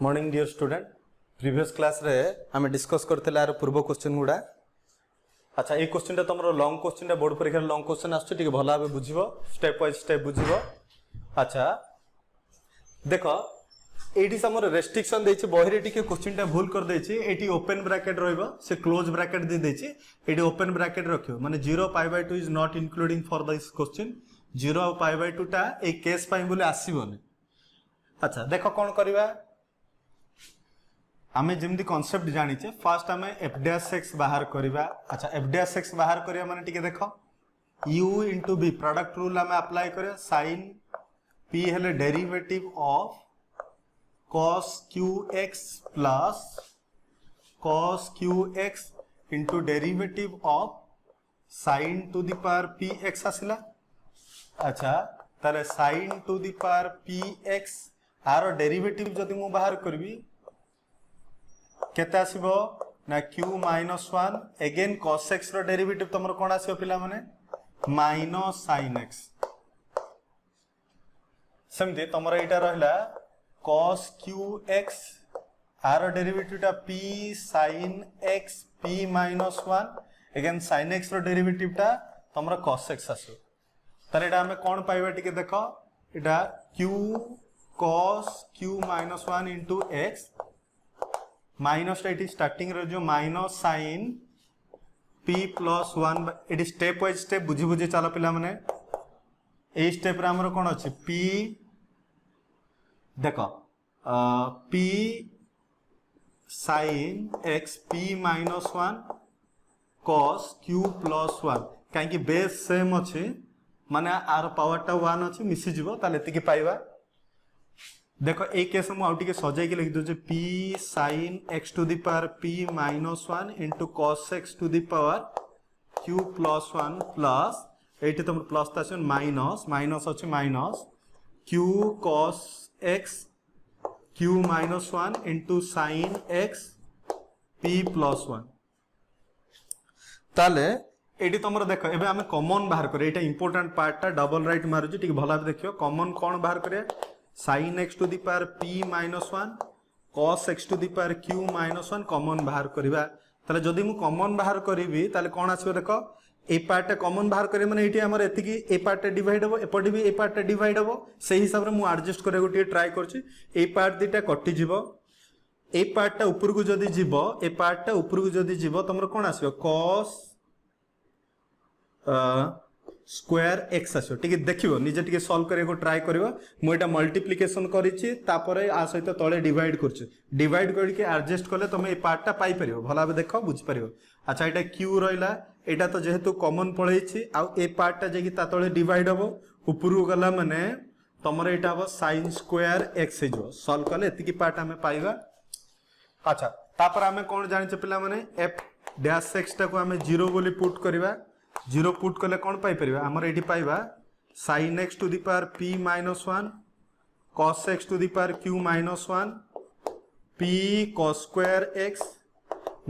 Morning dear student previous class रे आम discuss करते यार पूर्व क्वेश्चन गुड़ा। अच्छा ये क्वेश्चन तुम लॉन्ग क्वेश्चन बोर्ड परीक्षा लॉन्ग क्वेश्चन आस भल भाव बुझ स्टेप वाइज स्टेप बुझ। अच्छा देख ये समर रेस्ट्रिक्शन देछि बही रे क्वेश्चन टा भूल कर देछि। एटी ओपन ब्रैकेट रहइबो से क्लोज ब्रैकेट दे देछि। एटी ओपन ब्रैकेट रखियो माने 0π/2 is not including for this question 0 और π/2 टा ए केस पई बोले आसीबोनी। अच्छा देख कौन करवा आमे जेमती कॉन्सेप्ट जानिचे फास्ट आमे f' बाहर करवा। अच्छा f' बाहर करवा माने टिके देख u into b product rule आमे अप्लाई करे sin p हेले derivative of cos qx plus cos qx into derivative of sin to the power px आसिला। अच्छा तारे sin to the power px आर डेरिवेटिव जदि मु बाहर करबी केते आसीबो ना q -1 अगेन cos x रो डेरिवेटिव तमरो कोन आसीबो पिला माने माइनस sin x। समझे तमरो एटा रहला cos qx आर डेरिवेटिव टा p sin x p -1 again sin x रो डेरिवेटिव टा तमरो cos x आसीबो। ताले एटा हमें कोन पाइबा टिके देखो एटा q cos q -1 into x minus starting रे जो माइनस साइन p प्लस 1 एटी स्टेप वाइज स्टेप बुझी बुझी चलो पिला माने। ए स्टेप रे हमर कोन अछि p देखो p sin x p -1 cos q plus 1 काहे कि बेस सेम अछि माने आर पावर टा 1 अछि मिसी जीवो ताले एति की पाइबा। देखो एक केस में आउट के सजाई के लिख दो p sin x to the power p -1 into cos x to the power q plus 1 plus एटी तुम प्लस तासन माइनस माइनस अछि minus q cos x q -1 into sin x p plus 1 ताले एटी तुम देखो एबे हमें कॉमन बाहर करे। एटा इंपोर्टेंट पार्ट टा डबल राइट मारुजी ठीक भला देखियो कॉमन कौन बाहर करे sin x to the power p -1 cos x to the power q -1 common बाहर करबा। ताले जदी मु कॉमन बाहर करबी ताले कोन आसीबो देखो ए पार्ट कॉमन बाहर करे माने एटी हमर एति की ए पार्ट डिवाइड हो एपडी भी ए पार्ट डिवाइड हो सही हिसाब रे मु एडजस्ट करे गोटी ट्राई करछि। ए पार्ट दिटा कटि जीवो ए पार्ट टा ऊपर को जदी जीवो ए पार्ट टा ऊपर को जदी जीवो तमर कोन आसीबो cos स्क्वायर x आसो ठीक देखिबो निजे टिके सॉल्व करे को ट्राई करबो। मु एटा मल्टीप्लिकेशन करिछि तापरे आ सहित तळे डिवाइड करछि डिवाइड करके एडजस्ट करले तमे ए पार्ट टा पाई परिबो भला बे देखो बुझ परिबो। अच्छा एटा q रहइला एटा तो जेहेतु कॉमन पळेछि आ ए पार्ट टा जेकी ता तळे डिवाइड हबो ऊपर गला माने तमरे एटा हबो sin स्क्वायर x हे जो सॉल्व करले एति की पार्ट हमें पाइबा। अच्छा तापर हमें कोन जानि छ पिला माने f' टा को हमें 0 बोली पुट करबा 0 पुट कले कौन पाई परिबा हमर एठी पाइबा sin x to the power p -1 cos x to the power q -1 p cos square x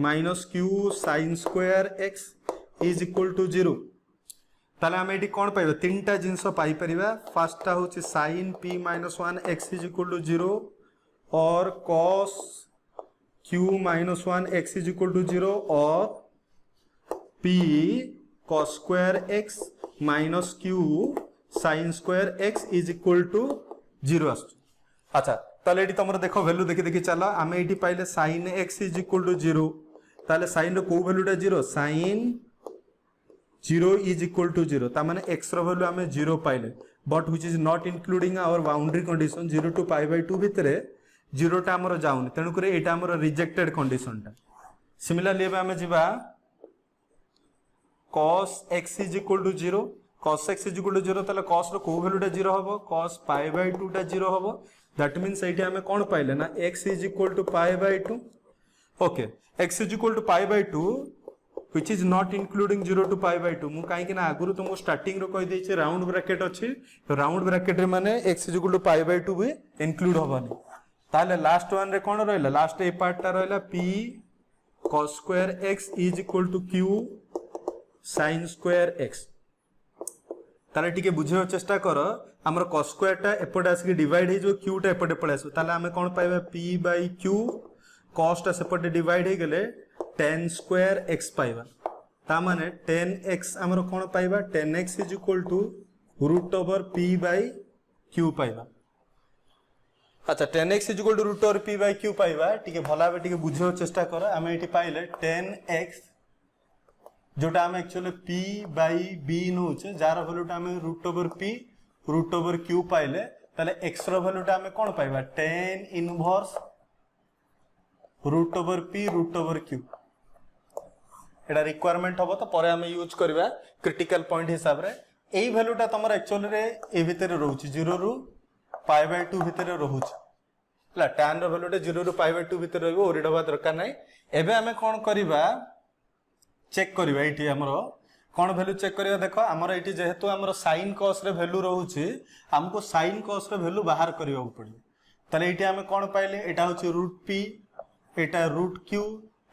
minus q sin square x is equal to 0। ताले हम एठी कौन पाइबा तीनटा जिंस पाई परिबा। फर्स्ट टा होची sin p -1 x is equal to 0 और cos q -1 x is equal to 0 और p cos square x minus q sin square x is equal to 0 आसु। अच्छा ताले एटी तमरो देखो वैल्यू देखि देखि चला आमे एटी पाइले sin x is equal to 0 ताले sin रो को वैल्यू टा 0 sin 0 इज इक्वल टू 0 ता माने x रो वैल्यू आमे 0 पाइले but which is not including our boundary condition 0 to π/2 भितरे 0 टा हमरो जाउनी तेनु करे एटा हमरो रिजेक्टेड कंडीशन टा। सिमिलरली एबे आमे जिबा cos x is equal to 0 cos x is equal to 0 ताले cos रो को वैल्यू टा 0 हबो cos π/2 टा 0 हबो दैट मींस एठी हमें कोन पाइले ना x is equal to π/2। Okay x is equal to π/2 which is not including 0 to π/2 मु काहे कि ना आगुरु तुमको स्टार्टिंग रो कहि दै छै राउंड ब्रैकेट अछि राउंड ब्रैकेट रे माने x is equal to π/2 भी इंक्लूड हबनी। ताले लास्ट वन रे कोन रहला लास्ट ए पार्ट टा रहला p cos square x is equal to q sin square x ताले टिके बुझे चेष्टा कर हमर cos स्क्वायर टा एपटे आसी डिवाइड हे जो q टा एपटे पळे आसो ताले हमें कोन पाइबा p बाय q cos टा सेपटे डिवाइड हे गेले tan स्क्वायर x पाइबा ता माने tan x हमर कोन पाइबा tan x is equal to root over p by q पाइबा। अच्छा tan x is equal to root over p by q पाइबा टिके भला बे टिके बुझे चेष्टा कर हमें एटी पाइले tan x जोटा हम एक्चुअली p बाय b नउचे जार वैल्यूटा हम रूट ओवर q पाइले ताले x रो वैल्यूटा हम कोन पाइबा tan inverse root over q एटा रिक्वायरमेंट हबो तो परे हम यूज करबा क्रिटिकल पॉइंट हिसाब रे एई वैल्यूटा तमर एक्चुअली रे ए भितरे रहउची 0 रु पाई बाय 2 भितरे रहउची हला tan रो वैल्यूटा 0 रु पाई बाय 2 भितरे रहबो ओरिडबा दरकार नै। एबे हम कोन करबा चेक करबा एठी हमरो कोन वैल्यू चेक करबा देखो हमरो एठी जेहेतु हमरो sin cos रे वैल्यू रहउची हमको sin cos रे वैल्यू बाहर करबा पड़ियो तले एठी हम कोन पाइले एटा होची रूट p एटा रूट q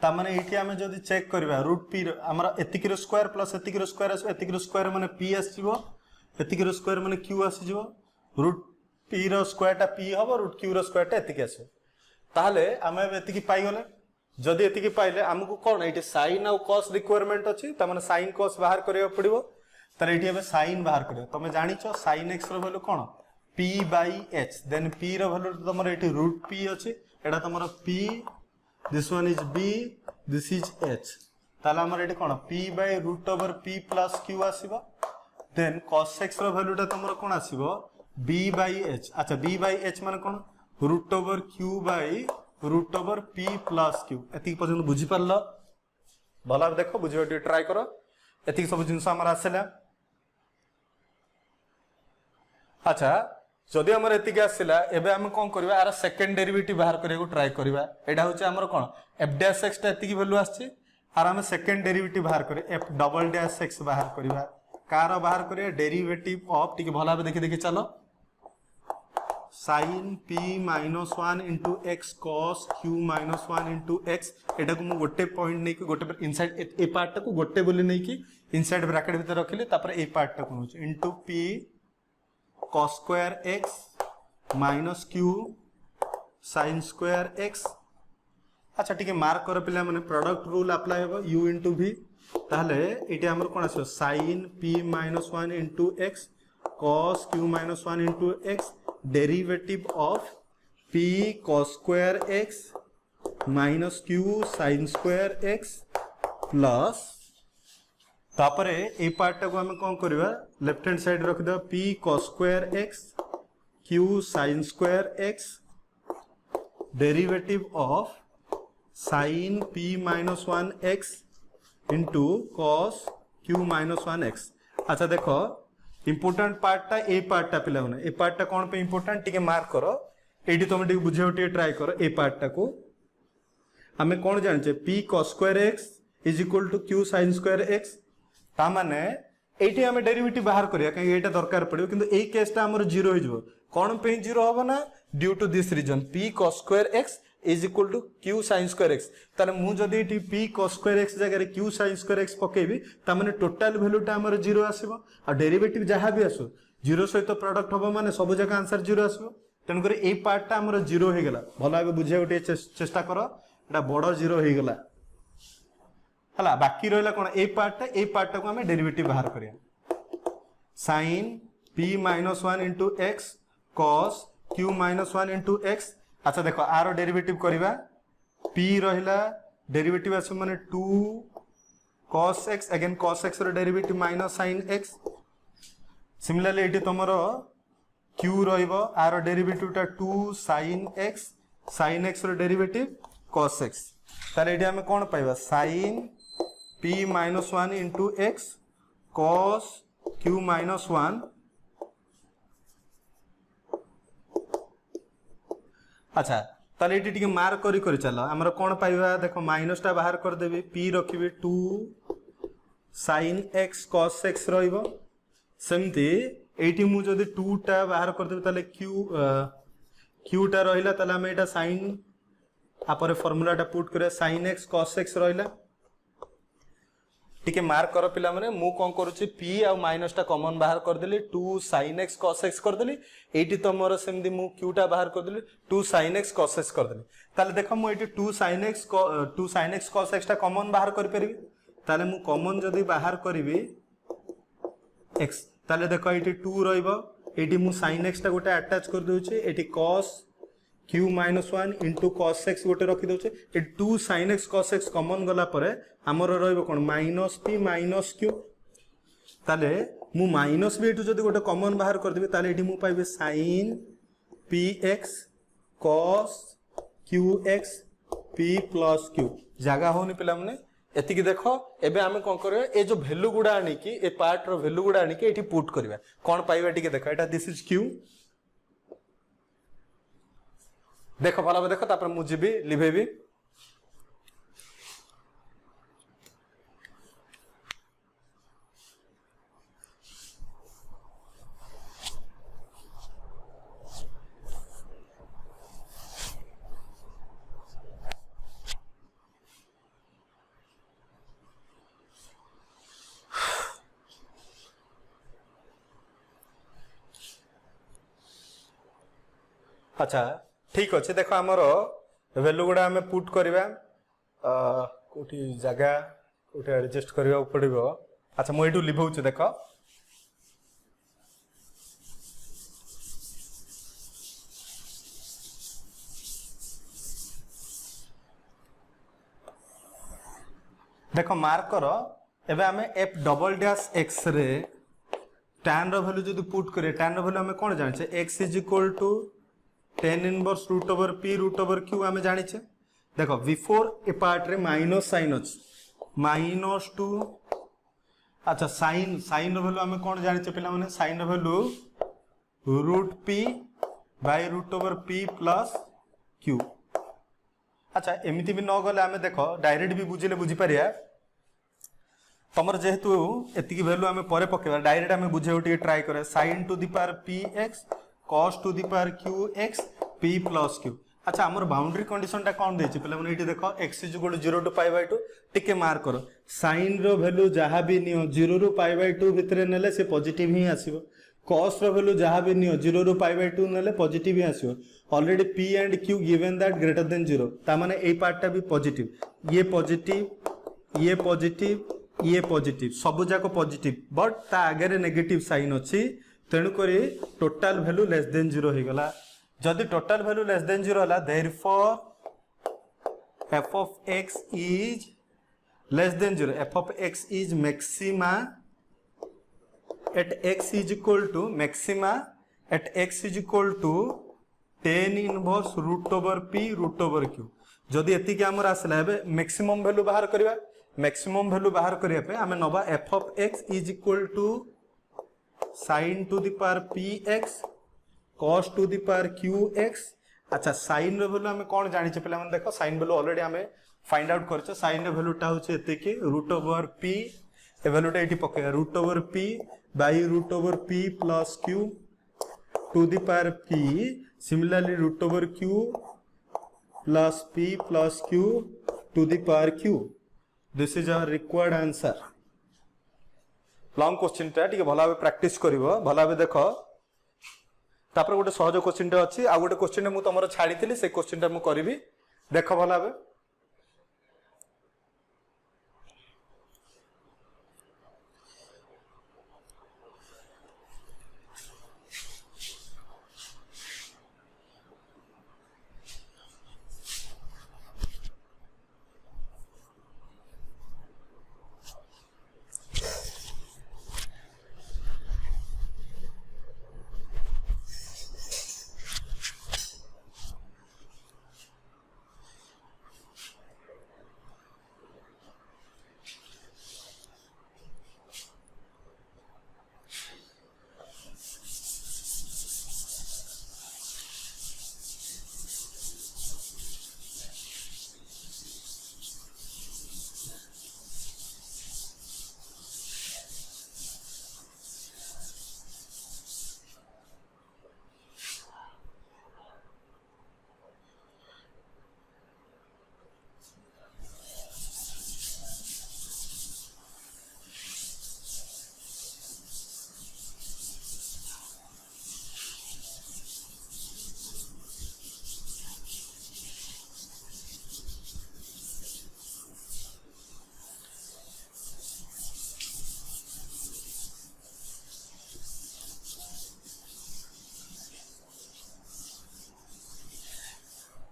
ता माने एठी हम जदी चेक करबा रूट p हमरो एतिक रो स्क्वायर प्लस एतिक रो स्क्वायर आसो एतिक रो स्क्वायर माने p आसीबो एतिक रो स्क्वायर माने q आसीजो रूट p रो स्क्वायर टा p हबो रूट q रो स्क्वायर टा एतिक आसो ताहले हम एतिक पाई गले जदी एतिकी पाइले हमको कोन एठी sin और cos रिक्वायरमेंट अछि त माने sin cos बाहर करियो पड़िबो त एठी हम sin बाहर करियो तमे जानिछो sin x रो वैल्यू कोन p by h then p रो वैल्यू तमरो एठी रूट p अछि एटा तमरो p this one is b this is h ताला हमर एठी कोन p by root over p plus q आसीबो देन cos x रो वैल्यूटा तमरो कोन आसीबो b बाय h अच्छा b बाय h माने कोन root over q by root over p plus q एतिक पर्यंत बुझी परलो भला देखो बुझियो टी ट्राई करो एतिक सब जिंस हमर आसेला। अच्छा जदि हमर एतिक आसिला एबे हम कोन करबा आर सेकंड डेरिवेटिव बाहर करे को ट्राई करबा एडा होचे हमर कोन f डैश x ता एतिक वैल्यू आछि आर हम सेकंड डेरिवेटिव बाहर करे f डबल डैश x बाहर करबा कार बाहर करे डेरिवेटिव ऑफ टिक भला देखि देखि चलो sin p minus 1 into x cos q minus 1 into x एटा को मु गोटे पॉइंट नै कि गोटे इनसाइड ए पार्ट को गोटे बोली नै कि इनसाइड ब्रैकेट भीतर रखिले तापर ए पार्ट को नु into p cos square x minus q sin square x। अच्छा ठीक है मार्क कर पिला माने प्रोडक्ट रूल अप्लाई हो u into v ताहले एटी हमर कोन आछो sin p minus 1 into x cos q minus 1 into x derivative of p cos square x minus q sin square x plus तापरे ए पार्ट को हम कोन करबा लेफ्ट हैंड साइड रख दो p cos square x q sin square x derivative of sin p minus 1 x into cos q minus 1 x। अच्छा देखो important पार्टटा ए पार्टटा पिला होने ए पार्टटा कोन पे इंपोर्टेंट टिके मार्क करो एडी तुम टिके बुझेउ टिके ट्राई करो ए पार्टटा को हमें कोन जानचे p cos square x is equal to q sin square x ता माने एठी हमें डेरिवेटिव बाहर करिया कहीं एटा दरकार पड़ियो किंतु ए केसटा हमर 0 हो जबो कोन पे 0 होबो ना due to this reason p cos square x is equal to q sin square x ताले मु जदी एठी p cos square x जगह रे q sin square x पकेबी ता माने टोटल वैल्यूटा हमर 0 आसीबो आ डेरिवेटिव जहां भी आसो 0 सहित प्रोडक्ट होबो माने सब जगह आंसर 0 आसीबो तन करे ए पार्टटा हमर 0 हे गेला भला आगे बुझे उठे चेष्टा करो एटा बडो 0 हे गेला हला बाकी रहला कोन ए पार्टटा को हमें डेरिवेटिव बाहर करिया sin p - 1 into x cos q - 1 into x। अच्छा देखो आरो डेरिवेटिव करबा p रहिला डेरिवेटिव आसे माने 2 cos x again cos x रो derivative minus sin x similarly एटी तमरो q रहइबो आरो डेरिवेटिव ता 2 sin x रो डेरिवेटिव cos x ताले एटी हम कोन पाइबा sin p - 1 into x cos q - 1। अच्छा ताले एटी टिके मार्क करी चलो हमर कोन पाइबा देखो माइनसटा बाहर कर देबी p रखिबी 2 sin x cos x रहइबो सेमती एटी मु जदी 2 टा बाहर कर देबी ताले q टा रहिला ताले हम एटा sin आपर फार्मूला टा पुट करे sin x cos x रहिला टिके मार्क कर पिला माने मु कोन करूची p आ माइनस टा कॉमन बाहर कर देली 2 sin x cos x कर देली एटी तो मोर सेमदी मु q टा बाहर कर देली 2 sin x cos x कर देली ताले देखो मु eighty 2 sin x cos x टा कॉमन बाहर कर परबी ताले मु कॉमन जदी बाहर करबी x ताले देखो एटी 2 रहइबो एटी मु sin x टा गोटे अटैच कर दोचे एटी cos q minus 1 into cos x गोटे रखी दोचे ए 2 sin x cos x common गला परे हमर रहइबो कोन माइनस p माइनस q ताले मु माइनस b एटू जदी गोटे कॉमन बाहर कर देबे ताले एटी मु पाइबे sin px cos qx p plus q जागा होनी पिला माने एति की देखो एबे हमें कोन करबे ए जो वैल्यू गुडा आनी की ए पार्ट रो वैल्यू गुडा आनी की एटी पुट करबा कोन पाइबा टिके देखो एटा दिस इज q देखो भला देखो तापर मु जीबी लिभेबी अच्छा ठीक अच्छे देखो आमर वैल्यू गुड़ा आम पुट करवा कोठी जगह कोठी एडजस्ट करबा पड़िबो अच्छा मु एटू लिभौछु देखो देखो मार्क करो एबे आमे f डबल डैश x रे tan रो वैल्यू जदी पुट करे tan रो वैल्यू हमें कोन जानि छे x is equal to tan inverse root over p root over q हमें जानि छे देखो बिफोर ए पार्ट रे माइनस साइन अछि माइनस टू अच्छा साइन रो वैल्यू हमें कोन जानि छे पिला माने साइन रो value root p by root over p plus q अच्छा एमिति भी न गले हमें देखो डायरेक्ट भी बुझिले बुझी परिया तमर जेहेतु एतिकी वैल्यू हमें परे पकेबा डायरेक्ट हमें बुझेउ टिके ट्राई करे sin to the power px cos to the power qx p plus q अच्छा हमर बाउंड्री कंडीशन टा कोन देछि पहले मन एटी देखो x is equal to 0 to pi by 2 टिके मार्क करो sin रो वैल्यू जहा भी नियो 0 रु पाई बाय 2 भितरे नेले से पॉजिटिव ही आसीबो cos रो वैल्यू जहा भी नियो 0 रु पाई बाय 2 नेले पॉजिटिव ही आसीबो already p and q given that greater than 0 ता माने ए पार्ट टा भी पॉजिटिव ये पॉजिटिव सब जाको पॉजिटिव बट ता आगे रे नेगेटिव साइन अछि तेनु करी टोटल वैल्यू लेस देन 0 हो गला जदी टोटल वैल्यू लेस देन 0 हला therefore f of x is less than 0 f of x is maxima at x is equal to maxima at x is equal to tan inverse root over p root over q जदी एति के हमर आसला हेबे maximum value बाहर करबा maximum value बाहर करिया पे हमें नबा f of x is equal to sin to the power px cos to the power qx अच्छा sin रो वैल्यू हमें कोन जानि छै पहले हम देखो sin वैल्यू ऑलरेडी हमें फाइंड आउट करछ sin रो वैल्यू टा होचे एते के रूट ओवर p ए वैल्यू टा एटी पके root over p by root over p plus q to the power p similarly root over q plus p plus q to the power q this is our required answer long question टा ठीक भला भाबे practice करिवो भला भाबे देखो तापर गोटे सहज question टा अछि आ गोटे क्वेश्चन मु तमरो छाड़ीथिली से क्वेश्चन टा मु करबी देखो भला भाबे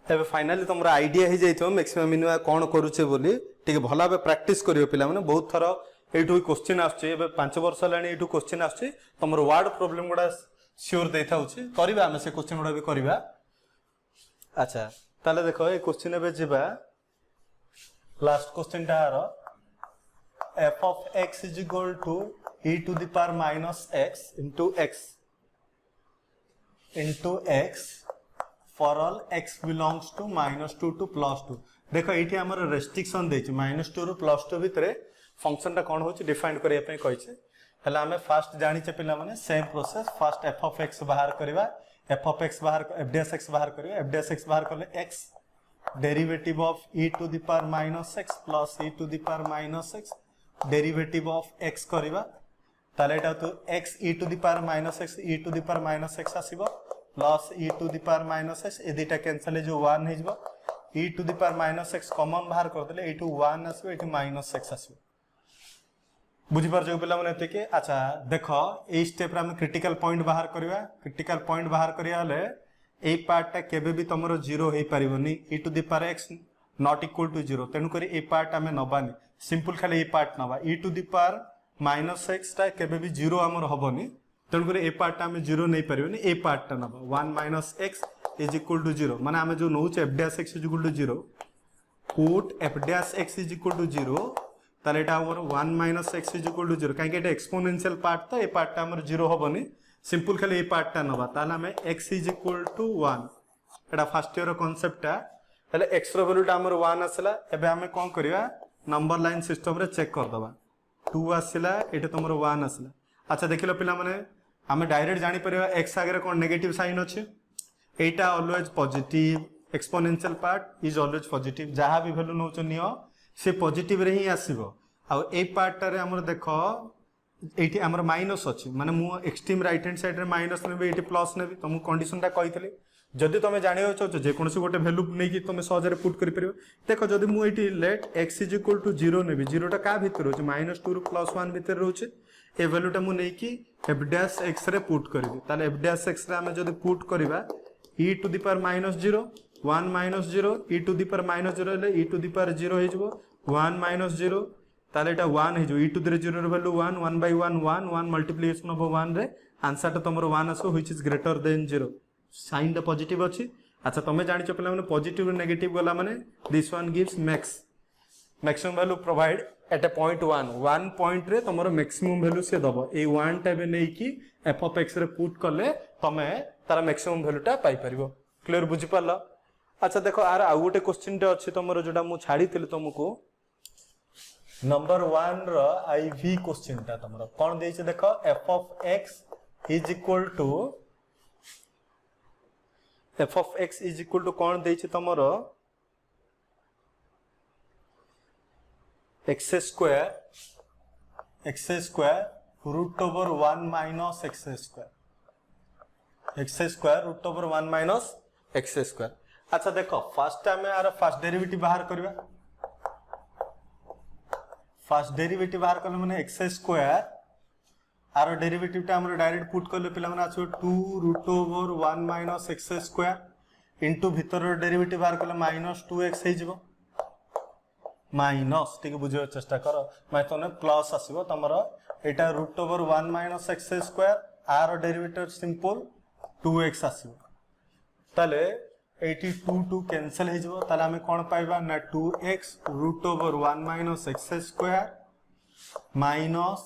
एबे फाइनली तुम आइडिया हो जाइथो मैक्सिमम मिनिमम कौन करूचे बोली टिके भला भाबे प्रैक्टिस करियो पिला माने बहुत थर एठु क्वेश्चन आछे एबे 5 वर्ष लानी एठु क्वेश्चन आछे तुमर वर्ड प्रॉब्लम गुडा श्योर देता होचे करबा हम से क्वेश्चन गुडा भी करबा। अच्छा ताले देखो ए क्वेश्चन एबे जिबा last question tar f of x is equal to e to the power minus x into x for all x belongs to -2 to +2 देखो ये हमर रेस्ट्रिक्शन देछि -2 रु +2 भितरे फंक्शन टा कोन होछि डिफाइन करिया पे कहिছে हला हमें फास्ट जानि छ पिला माने same process fast f of x बाहर करबा f of x बाहर f dash x बाहर करबा f dash x बाहर करले x derivative of e to the power -x plus e to the power -x derivative of x करबा ताले एटा तो x e to the power -x e to the power -x आसीबो plus e to the power -x ए दुटा cancel जो 1 हे जबो e to the power -x common बाहर कर देले एटू 1 आसीबो एटू -x आसीबो बुझी पार जो पिला माने एते अच्छा देखो ए स्टेप रे हम क्रिटिकल पॉइंट बाहर करबा क्रिटिकल पॉइंट बाहर करिया हले ए पार्ट टा केबे भी तमरो 0 हे परिबोनी e to the power x not equal to 0 तेनु करी ए पार्ट हमें नबानी सिंपल खाली ए पार्ट नबा e to the power -x टा केबे भी 0 हमर हबोनी तेनु करी ए पार्ट टा हमें 0 नहीं परिबोनी ए पार्ट टा नबा 1 - x इज इक्वल टू 0 माने हमें जो नउच f dash x is equal to 0 put f dash x is equal to 0 ताले एटा हमर 1 - x इज इक्वल टू 0 काहे के एटा एक्सपोनेंशियल पार्ट तो ए पार्ट टा हमर 0 हबोनी सिंपल खाली ए पार्ट टा नबा ताले हमें x is equal to 1 Etah first year concept टा ताले x रो वैल्यू टा हमर 1 आसला एबे हमें कोन करिवा नंबर लाइन सिस्टम रे चेक कर दबा 2 आसला एटा तमरो 1 आसला। अच्छा देखिलो पिला माने हमें डायरेक्ट जानि परिवा x आगे कोन नेगेटिव साइन अछि एटा always positive exponential part is always positive जहां भी वैल्यू नउछ नियो से पॉजिटिव रे ही आसीबो आ ए पार्ट रे हमर देखो एठी हमर माइनस अछि माने मु एक्सट्रीम राइट हैंड साइड रे माइनस नेबे एठी प्लस नेबे त मु कंडीशन टा कहितले जदि तमे जानियो छ जे कोनसी गोटे वैल्यू नै कि तमे सहज रे पुट करि परिबो देखो जदि मु एठी let x is equal to 0 नेबे 0 टा का भीतर होछ -2 रु +1 भीतर रहउछ ए वैल्यू टा मु नै कि f dash x रे पुट करबी ताले f dash x रे हमें जदि पुट करबा e to the power -0 1 - 0 e to the power -0 ले e to the power 0 हे जबो 1 - 0 ताले एटा 1 हे जो e to the 0 रे वैल्यू 1 1/1 1 मल्टीप्लिकेशन ऑफ 1 रे आंसर टा तमरो 1 आसो which is greater than 0 sign the positive अछि। अच्छा तमे जानि छ पिला माने पॉजिटिव और नेगेटिव गला माने this one gives maximum value provide at a point 1 point रे तमरो मैक्सिमम वैल्यू से दबो ए 1 टा बे नै कि f of x रे पुट करले तमे तार मैक्सिमम वैल्यू टा पाई परिबो क्लियर बुझि पाला। अच्छा देखो आर आ गोटे क्वेश्चन टे अछि तमरो जोटा मु छाडी थिले तुमको नंबर 1 रो आईवी क्वेश्चन टा तमरो कोन देइ छै देखो f of x is equal to f of x is equal to कोन देइ छै तमरो x square root over 1 minus x square root over 1 minus x square. अच्छा देखो फर्स्ट टाइम आर फर्स्ट डेरिवेटिव बाहर करबा फर्स्ट डेरिवेटिव बाहर करले माने x स्क्वायर आर डेरिवेटिव टा हमर डायरेक्ट पुट करले पिला माने आछो 2 root over 1 minus x square into भीतर डेरिवेटिव बाहर करले -2x हे जिवो माइनस ठीक बुझियो चेष्टा करो मैं तने प्लस आसीबो तमरो एटा root over 1 minus x square आर डेरिवेटिव सिंपल 2x आसीबो ताले 82 कैंसिल हे जबो ताले हमें कोन पाइबा ना 2x root over 1 minus x square minus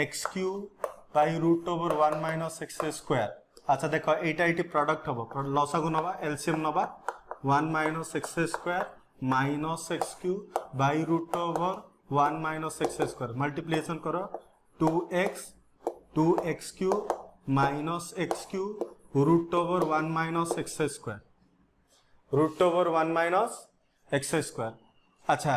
x cube by root over 1 minus x square. अच्छा देखो एटा एटी प्रोडक्ट हबो लसागु नबा एलसीएम नबा 1 minus x square minus x cube by root over 1 minus x square multiplication करो 2x cube minus x cube root over 1 minus x square root over 1 minus x square. अच्छा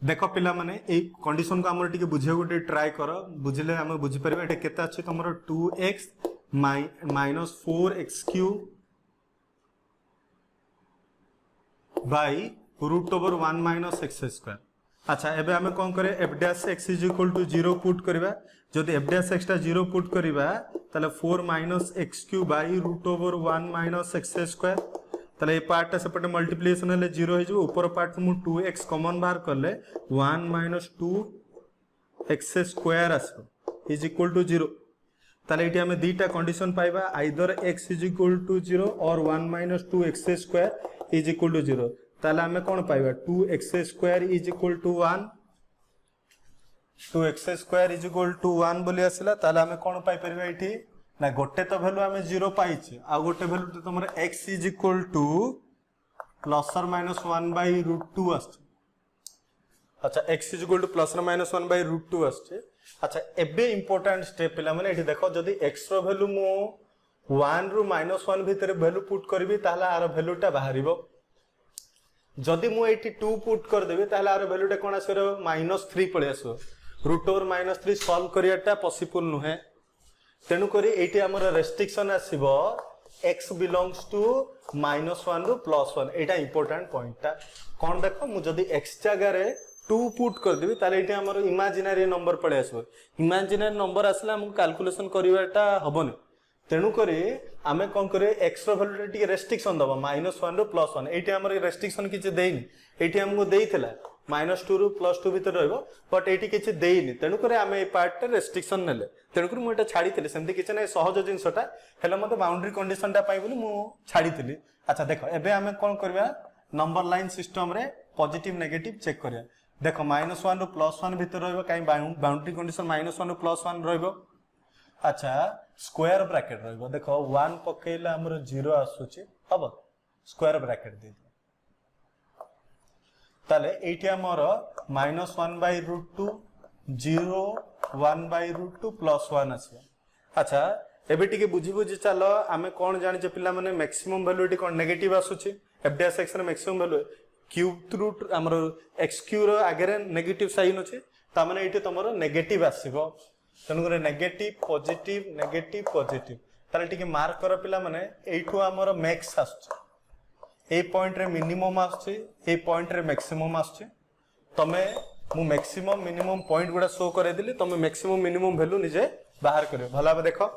देखो पिला माने a condition को हमर टिके बुझियो गोटे ट्राई करो बुझले हम बुझि परबे एटा केता अछि तमरो 2x minus 4x cube by root over 1 minus x square. अच्छा एबे हमें कोन करे f dash x is equal to 0 put करबा जदि f dash x टा 0 पुट करबा ताले 4 minus x cube by root over 1 minus x square ताले ये पार्टटा सेपटे मल्टीप्लिकेशन हेले 0 हो ऊपर पार्ट मु 2x कॉमन बाहर करले 1 माइनस 2x स्क्वायर आसो इज इक्वल टू 0 ताले इटी हमें दीटा कंडीशन पाइबा either x is equal to 0 or 1 minus 2x square is equal to 0 ताले हमें कौन पाइबा 2x square is equal to 1 2x square is equal to 1 बोली आसला ताले हमें कौन पाई परबा इटी ना गोटे तो वैल्यू आम 0 पाइछे आ गोटे वैल्यू तो तुम x is equal two plus और माइनस 1 बाय रूट 2 आछे अच्छा x is equal two plus और माइनस 1 बाय रूट 2 आछे अच्छा एबे इंपोर्टेंट स्टेप पिला माने एठी देखो जदी x रो वैल्यू मो 1 रु माइनस 1 भितर वैल्यू पुट करबी ताहला आर वैल्यूटा बाहरिबो जदी मु एठी 2 पुट कर देबी ताहला आर वैल्यूटा कोन आसो -3 पळे आसो रूट ओवर -3 सॉल्व करियाटा पॉसिबल नुहे तेणु करी एटी हमर रेस्ट्रिक्शन आसीबो x बिलोंग्स टू -1 रु +1 एटा इंपोर्टेंट पॉइंटटा कोन देखो मु जदी x जगह रे 2 पुट कर देबी ताले एटी हमर इमेजिनरी नंबर पळे आसो इमेजिनरी नंबर आसला हम कैलकुलेशन करिवाटा हबोनी तेणु करी आमे कोन करे x रो वैल्यू टी रेस्ट्रिक्शन दबा -1 रु +1 एटी हमर रेस्ट्रिक्शन किछ देइनी एटी हमको देइथिला -2 रु +2 भीतर रहइबो बट एटी किछ देइनी तेणु करे आमे ए पार्ट टे रेस्ट्रिक्शन नेले तेणु करी मु एटा छाडीथिले सेमति किछ नै सहज जिंसटा हेले मते बाउंड्री कंडीशन टा पाइ बोली मु छाडीथिली अच्छा देखो एबे आमे कोन करबा नंबर लाइन सिस्टम रे पॉजिटिव नेगेटिव चेक करिया देखो -1 रु +1 भीतर रहइबो काई बाउंड्री कंडीशन -1 रु +1 रहइबो अच्छा स्क्वायर ब्रैकेट रहइबो देखो 1 पकेइला हमर 0 आसुची हबो स्क्वायर ब्रैकेट दे ताले एटी हमर -1 बाय रूट 2 0 1 बाय रूट 2 +1 आसी अच्छा एबे टिके बुझी बुझी चलो आमे कोन जानि जे पिला माने मैक्सिमम वैल्यू टी कोन नेगेटिव आसुची f डैश x रे मैक्सिमम वैल्यू क्यूब रूट हमर x क्यूब रो आगे नेगेटिव साइन अछि ता माने एटी तमरो नेगेटिव आसीबो तनु करे नेगेटिव पॉजिटिव ताले टिके मार्क कर पिला माने एठू हमर मैक्स आसुची ए पॉइंट रे मिनिमम आछे ए पॉइंट रे मैक्सिमम आछे तमे मु मैक्सिमम मिनिमम पॉइंट गुडा शो करे दिली तमे मैक्सिमम मिनिमम वैल्यू निजे बाहर करियो भला बे देखो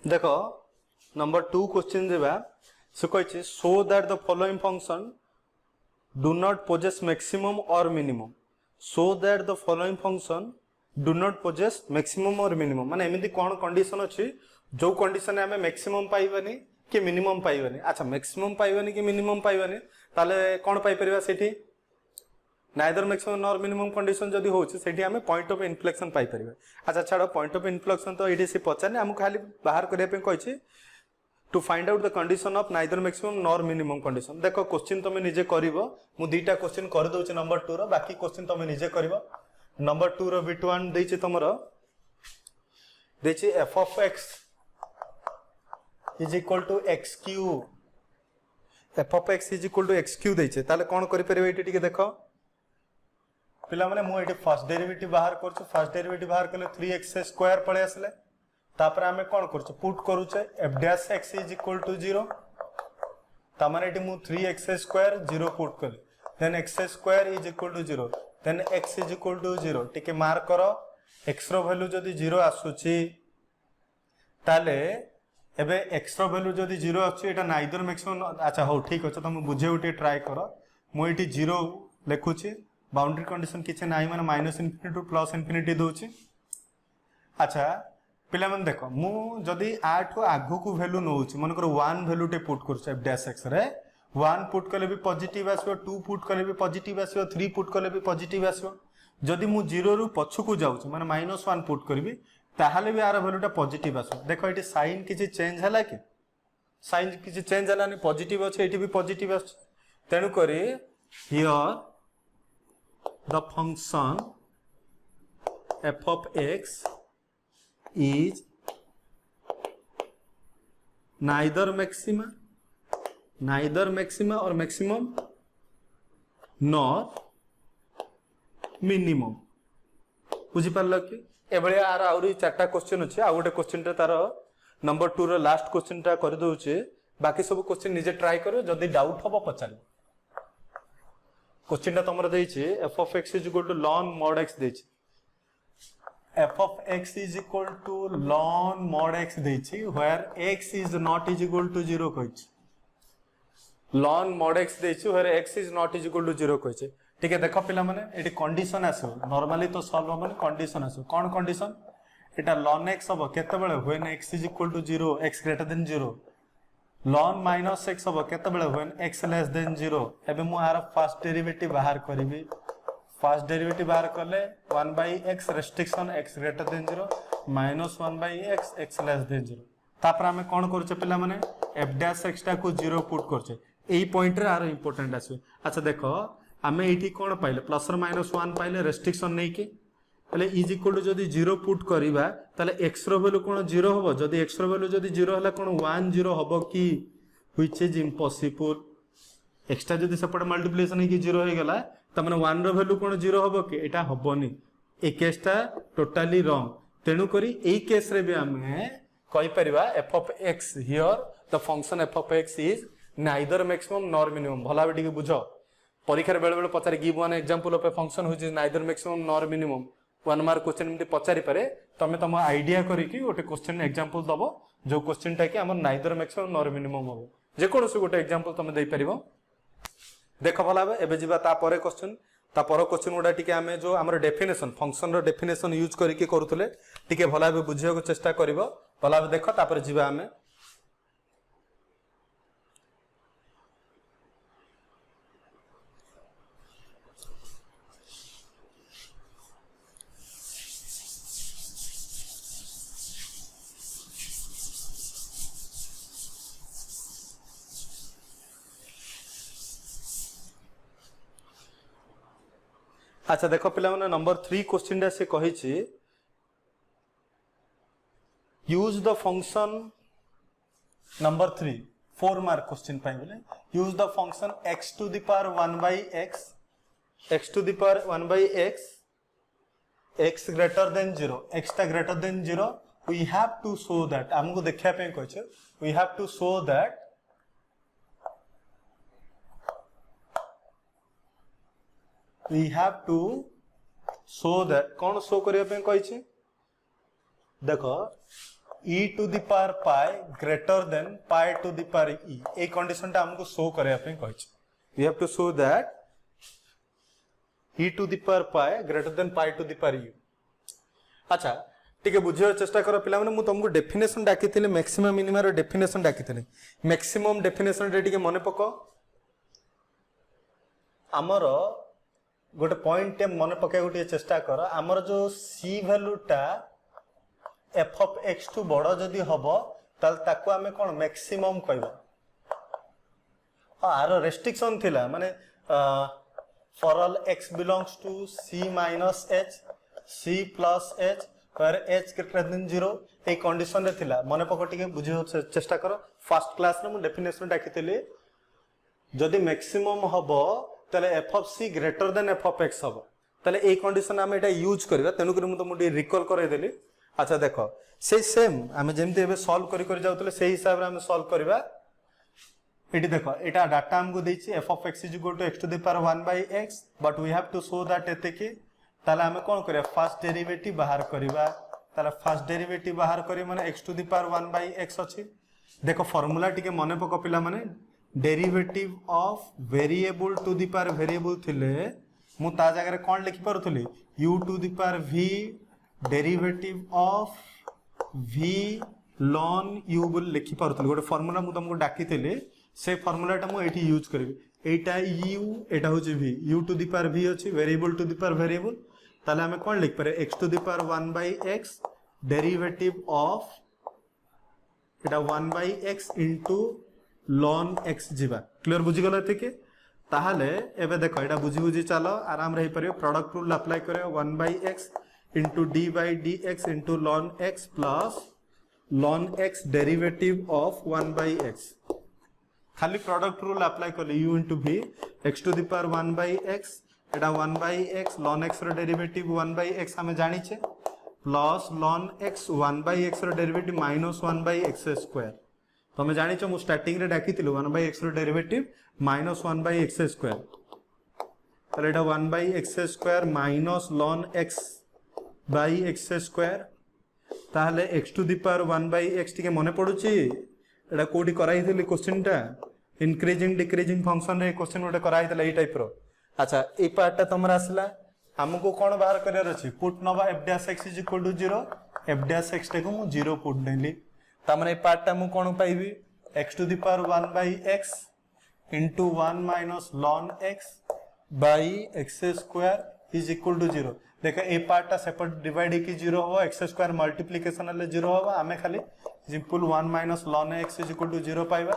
देखो नंबर 2 क्वेश्चन देबा से कहिछि so that the following function do not possess maximum or minimum so that the following function do not possess maximum or minimum माने एमिति कोन कंडीशन अछि जो कंडीशन रे हमें मैक्सिमम पाइबानी कि मिनिमम पाइबानी अच्छा मैक्सिमम पाइबानी कि मिनिमम पाइबानी ताले कोन पाइ परिबा सेठी neither maximum nor minimum condition जदी होछि सेठी हमें पॉइंट ऑफ इन्फ्लेक्शन पाइ परिबा अच्छा छाड़ो पॉइंट ऑफ इन्फ्लेक्शन तो एठी से पचाने हम खाली बाहर करिया पे कहिछि to find out the condition of neither maximum nor minimum condition देखो क्वेश्चन तुम निजे करिवो मु दुईटा क्वेश्चन कर दोछि नंबर 2 रो बाकी क्वेश्चन तुम निजे करिवो नंबर 2 रो बिट 1 देछि तमरो देछि f of x is equal to x cube f of x is equal to x cube देछि ताले कोन करि परबे एठी टिके देखो पिला माने मु एठी फर्स्ट डेरिवेटिव बाहर करछु फर्स्ट डेरिवेटिव बाहर करले 3x स्क्वायर पळे आसले तापर हमें कोन करछु पुट करूछे f dash x is equal to 0 ता माने एठी मु 3x स्क्वायर 0 पुट करले then x square is equal to 0 then x is equal to 0 टिके मार्क करो x रो वैल्यू जदी 0 आसुची ताले एबे x रो वैल्यू जदी 0 आछी एटा नाइदर मैक्सिमम अच्छा हो ठीक अछि तुम बुझे उठी ट्राई करो मु एठी 0 लेखुची बाउंड्री कंडीशन किछ नाही माने -∞ टू +∞ दोछि अच्छा पिला मन देखो मु जदी 8 आगु को वैल्यू नोउछि मन करो 1 वैल्यू टे पुट करछ f डैश x रे 1 पुट कले भी पॉजिटिव आसो, 2 पुट कले भी पॉजिटिव आसो, 3 पुट कले भी पॉजिटिव आसो। जदि मु 0 रु पछकु जाउछ माने -1 पुट करबी ताहाले भी आर वैल्यूटा पॉजिटिव आसो। देखो एटी साइन किछि चेंज हला कि साइन किछि चेंज हलानी, पॉजिटिव अछि एटी भी पॉजिटिव आछ। तेनु करी here the function f of x is neither maxima or maximum nor minimum। बुझी पारल कि एभले आर आउरी चारटा क्वेश्चन अछि। आ गोटे क्वेश्चन रे तार नंबर 2 रो लास्ट क्वेश्चन टा कर दउचे, बाकी सब क्वेश्चन निजे ट्राई करो, जदी डाउट हबो पचार। क्वेश्चन टा तमरा देछि f of x is equal to ln mod x देछि, f of x is equal to ln mod x देछि, where x is not is equal to 0 कहिछि। ln mod x देछि where x is not is equal to 0 कहिछि। ठीक है, देखो पिला माने eighty condition आसो, normally तो सॉल्व माने कंडीशन आसो। कोन कंडीशन एटा ln x हबो केतेबेले when x is equal to 0 x greater than 0, ln minus x हबो केतेबेले when x less than 0। एबे मु आर फर्स्ट डेरिवेटिव बाहर करबी, फर्स्ट डेरिवेटिव बाहर करले 1/x restriction x greater than 0 minus 1/x x less than 0। तापर हमें कोन करछे पिला माने f dash x टा को 0 पुट करछे। एई पॉइंट रे आर इंपोर्टेंट आसो। अच्छा देखो आमे एठी कोन पाइले प्लस और माइनस 1 पाइले रेस्ट्रिक्शन नै के, तले इज इक्वल टू जदी 0 पुट करिबा तले x रो वैल्यू कोन 0 हबो। जदी x रो वैल्यू जदी 0 हला कोन 1 0 हबो की, व्हिच इज इम्पॉसिबल। x टा जदी सेपट मल्टीप्लिकेशन की 0 हो गेला त माने 1 रो वैल्यू कोन 0 हबो कि, एटा हबोनी। ए केस टा टोटली रॉन्ग। तेनु करी एई केस रे भी हमें कहि परिबा f of x here the function f of x is neither maximum nor minimum. भला बेटी के बुझो, परीक्षा रे बेले बेले पचारे give one example of a function which is neither maximum nor minimum. 1 mark question में पचारि पारे, तमे तम आइडिया करी कि गोटे क्वेश्चन एग्जांपल दबो जो क्वेश्चन टा कि हमर नाइदर मैक्सिमम नॉर मिनिमम हो, जे कोनोसी गोटे एग्जांपल तमे देई परिबो। देखो भला एबे जिबा ता परे क्वेश्चन, ता पर क्वेश्चन गुडा टिके हमें जो हमर डेफिनेशन फंक्शन रो डेफिनेशन यूज करी के करूतले टिके भला बे बुझियो को चेष्टा करिवो। भला देखो तापर जिबा हमें अच्छा देखो पिला माने नंबर 3 क्वेश्चन डा से कहि छी use the function number 3 4 mark question पाइ बोले use the function x to the power 1/x to the power 1/x x greater than 0 x टा greater than 0 we have to show that हमको देखिया पे कहै छै we have to show that we have to show that कौन show करिया पे कहै छै देखो e to the power pi greater than pi to the power e a condition ता हमको शो करिया पे कहै छै we have to show that e to the power pi greater than pi to the power e। अच्छा टिके बुझियो चेष्टा करो पिला माने मु तुमको डेफिनेशन डाकिथिले मैक्सिमम मिनिमम रो डेफिनेशन डाकिथिले मैक्सिमम डेफिनेशन रे टिके मने पको हमरो गोटे पॉइंट मन पके गोटे चेष्टा कर आमर जो सी वैल्यू टा एफ ऑफ एक्स टू बड़ जदि हबो ताल ताको आमे कोन मैक्सिमम कहबो। आरो रेस्ट्रिक्शन थिला माने for all x belongs to c minus h c plus h पर एच ग्रेटर देन 0 ए कंडीशन रे थिला मन पको टिके बुझियो चेष्टा कर। फर्स्ट क्लास रे मु डेफिनेशन डाकितले जदि मैक्सिमम हबो तले F of C greater than F of X हबो तले ए कंडीशन हम एटा यूज करबा तेनु कर मु तो मुडी रिकॉल करे देली। अच्छा देखो से सेम हम जेमते एबे सॉल्व करि जाउतले से हिसाब रे हम सॉल्व करबा। एटी देखो एटा डाटा हमको देछि f of x is equal to x to the power 1/x but we have to show that एते के ताले हम कोन करिया फर्स्ट डेरिवेटिव बाहर करबा। ताले फर्स्ट डेरिवेटिव बाहर करी माने x to the power 1/x अछि। देखो फार्मूला टिके मने पको पिला माने derivative of variable to the power variable थिले मु ता जगह रे कोन लिखि परथुली u to the power v derivative of v ln u बोल लिखि परथुली। गोटे फार्मूला मु तुमको डाकिथिले से फॉर्मूलाटा मु एठी यूज करबी एटा u एटा होची v u to the power v अछि variable to the power variable ताले हमें कोन लिख पारे x to the power 1 by x derivative of एटा 1 by x into ln x जीवा क्लियर बुझी गला एते ताहले एबे देखो एटा बुझी बुझी चलो आराम रही परियो प्रोडक्ट रूल अप्लाई करियो 1 by x into d by dx into ln x plus ln x derivative of 1 by x खाली प्रोडक्ट रूल अप्लाई कर u into v x to the power 1 by x Etah 1 by x ln x रो derivative 1 by x हमें जानी छे plus ln x 1 by x रो derivative minus 1 by x square तो हमें जानी छे मु स्टार्टिंग रे डाकी थिलु 1 by x रो derivative minus 1 by x square तो एटा 1 by x square minus ln x by x square ताहले x to the power 1 by x टिके मने पडुची एटा कोडी कराई थिली क्वेश्चन टा इंक्रीजिंग डिक्रीजिंग फंक्शन रे क्वेश्चन गोटे कराई थिला ए टाइप रो अच्छा ए पार्ट टा तमरा आसला हमको कोन बाहर करियर अछि पुट नबा f dash x is equal to 0 f dash x टे को मु 0 पुट देली त हमरे ए पार्ट टा मु कोन पाइबी x to the power 1 by x into 1 minus ln x by x square is equal to 0 देखा ए पार्ट टा सेपरेट डिवाइड की 0 हो x स्क्वायर मल्टीप्लिकेशन ले 0 हो हमें खाली simple 1 minus ln x is equal to 0 पाइबा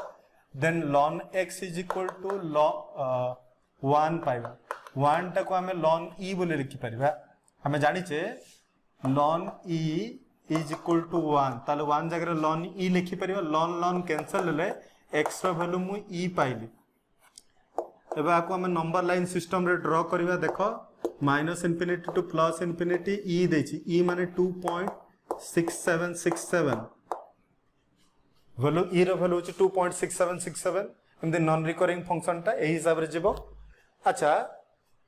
then ln x is equal to 1 पाइबा 1 टा को हमें ln e बोले लिखि परिबा हमें जानि छे ln e is equal to 1 ताले 1 जगह ln e लिखि परिबा ln कैंसिल ले x रो वैल्यू मु e पाइली एबा को हमें नंबर लाइन सिस्टम रे ड्रा करबा देखो minus infinity two plus infinity e देछि e माने 2.6767 वैल्यू e रो वैल्यू अछि 2.6767 एमदे नॉन रिकरिंग फंक्शन टा एही हिसाब रे जेबो अच्छा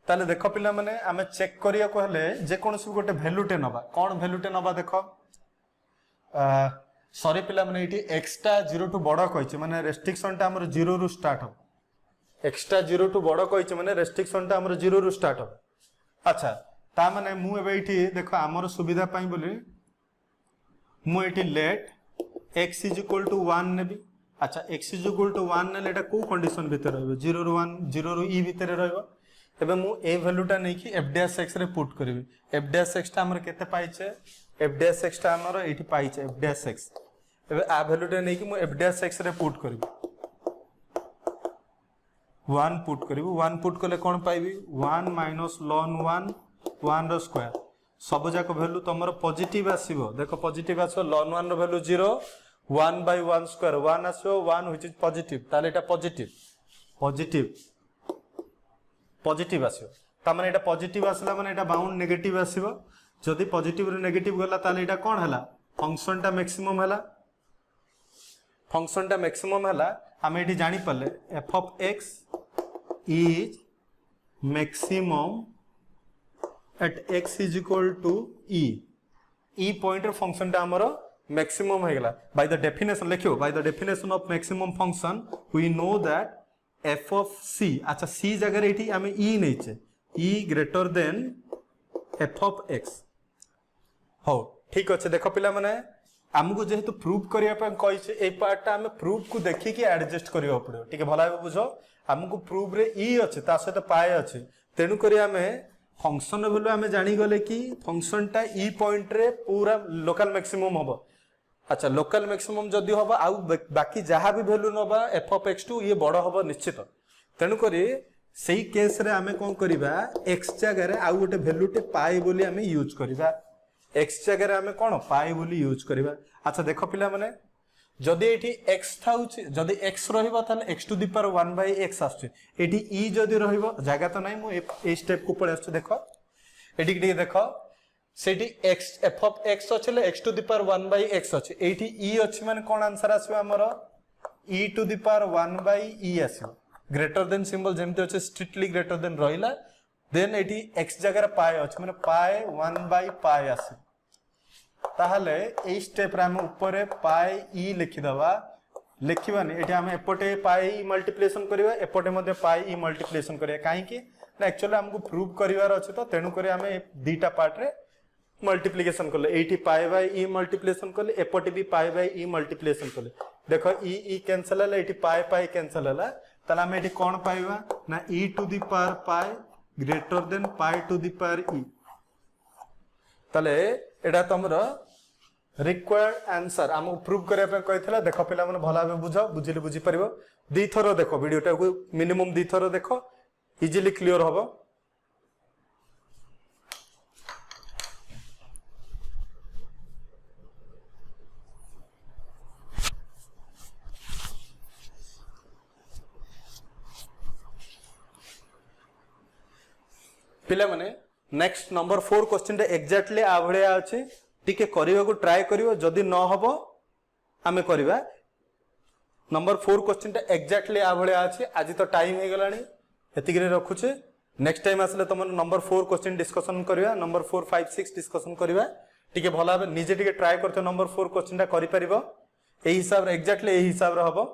ताले देखो पिला माने हमें चेक करिया को हले जे कोनसी गोटे वैल्यू टे नबा कोन वैल्यू टे नबा देखो सॉरी पिला माने इटी x टा 0 टू बडो कहिছে माने रेस्ट्रिक्शन टा हमर 0 रु स्टार्ट हो x टा 0 टू बडो कहिছে माने रेस्ट्रिक्शन टा हमर 0 रु स्टार्ट हो अच्छा ता माने मु एबे इटी देखो हमर सुविधा पाई बोली मु इटी let x is equal to 1 नेबी अच्छा x is equal to 1 नेले एटा को कंडीशन भीतर रहबे 0 रु 1 0 रु e भीतर रहबो एबे मु ए वैल्यू टा नै कि f dash x रे पुट करबी f dash x टा हमर केते पाइछे f dash x टा हमर एठी पाइछे f dash x एबे आ वैल्यू टा नै कि मु f dash x रे पुट करबी 1 पुट करबी 1 पुट करले कोन पाइबी 1 minus ln 1 रो स्क्वायर सब जाक वैल्यू तमर पॉजिटिव आसीबो देखो पॉजिटिव आसो ln 1 row value 0 1 by 1 square 1 आसो 1 व्हिच इज पॉजिटिव ताले एटा पॉजिटिव आसो ता माने एटा पॉजिटिव आसला माने एटा बाउंड नेगेटिव आसीबो जदी पॉजिटिव रो नेगेटिव गला ताले एटा कोन हला फंक्शन टा मैक्सिमम हला हम एठी जानि पले f of x is maximum at x is equal to e point function टा हमरो मैक्सिमम है गला बाय द डेफिनेशन लिखियो by the definition of maximum function we know that f of c अच्छा c जगह एठी हमें e नै छे e greater than f of x हो ठीक अछि देखो पिला माने हमको जेहेतु प्रूव करिया पे कहि छे ए पार्ट टा हमें प्रूव को देखि के एडजस्ट करियो पड़ो ठीक है भला बुझो हमको प्रूव रे e अछि ता सहित पाए अछि तेनु करी हमें फंक्शन वैल्यू हमें जानी गले कि फंक्शन टा e पॉइंट रे पूरा लोकल मैक्सिमम होबो अच्छा लोकल मैक्सिमम जदी होबो आ बाकी जहां भी वैल्यू नबा f of x2 ये बड़ होबो निश्चित तेनु करी सेही केस रे हमें कोन करिबा x जगह रे आ गोटे वैल्यू टे पाए बोली हमें यूज करिबा x जगह रे हमें कोन पाए बोली यूज करिबा अच्छा देखो पिला माने जदी एठी x थाउची जदी x रहिबो ताले x to the power 1 by x आछे एठी e जदी रहिबो जागा तो नै मु ए स्टेप को पळे आछे देखो एठी के देखो सेठी x f of x अछले x to the power 1 by x अछे एठी e अछि माने कोन आंसर आसीबो हमरो e to the power 1 by e आसीबो ग्रेटर देन सिंबल जेमते अछि स्ट्रिक्टली ग्रेटर देन रहिला देन एठी x जगह पाए अछि माने पाए 1 by पाए आसी ताहले ए स्टेप रे हम ऊपर पाए e लिखि दबा लिखिबानी एठी हम एपटे पाए e मल्टीप्लिकेशन करबा एपटे मध्ये पाए e मल्टीप्लिकेशन करबा काहे कि ना एक्चुअली हमको प्रूव करिवार अछि तो तेनु करे हम दीटा पार्ट रे मल्टीप्लिकेशन करले एठी पाए बाय e मल्टीप्लिकेशन करले एपटे भी पाए बाय e मल्टीप्लिकेशन करले देख ई ई कैंसल है ये पाए पाए कैंसल है ताले आम ये कौन पाइबा ना e टू दी पावर पाए ग्रेटर देन पाए टू दी पावर e ताले एडा तमरो रिक्वायर्ड आंसर आम प्रूव करने पे कही देख पिला माने भला भाव बुझ बुझिले बुझी परिबो दी थरो देखो वीडियोटा को मिनिमम दी थरो देखो इजीली क्लियर हबो पिला माने नेक्स्ट नंबर 4 क्वेश्चन रे एग्जैक्टली आ भलिया अछि टिके करिवा को ट्राई करिवो जदी न हबो आमे करिवा नंबर 4 क्वेश्चन रे एग्जैक्टली आ भलिया अछि आज तो टाइम हे गलानी एतिक रे रखुचे नेक्स्ट टाइम आसले तुम नंबर 4 क्वेश्चन डिस्कशन करिवा नंबर 4 5 6 डिस्कशन करिवा टिके भला निजे टिके ट्राई करते नंबर 4 क्वेश्चन टा करि परिबो एही हिसाब रे एग्जैक्टली एही हिसाब रे हबो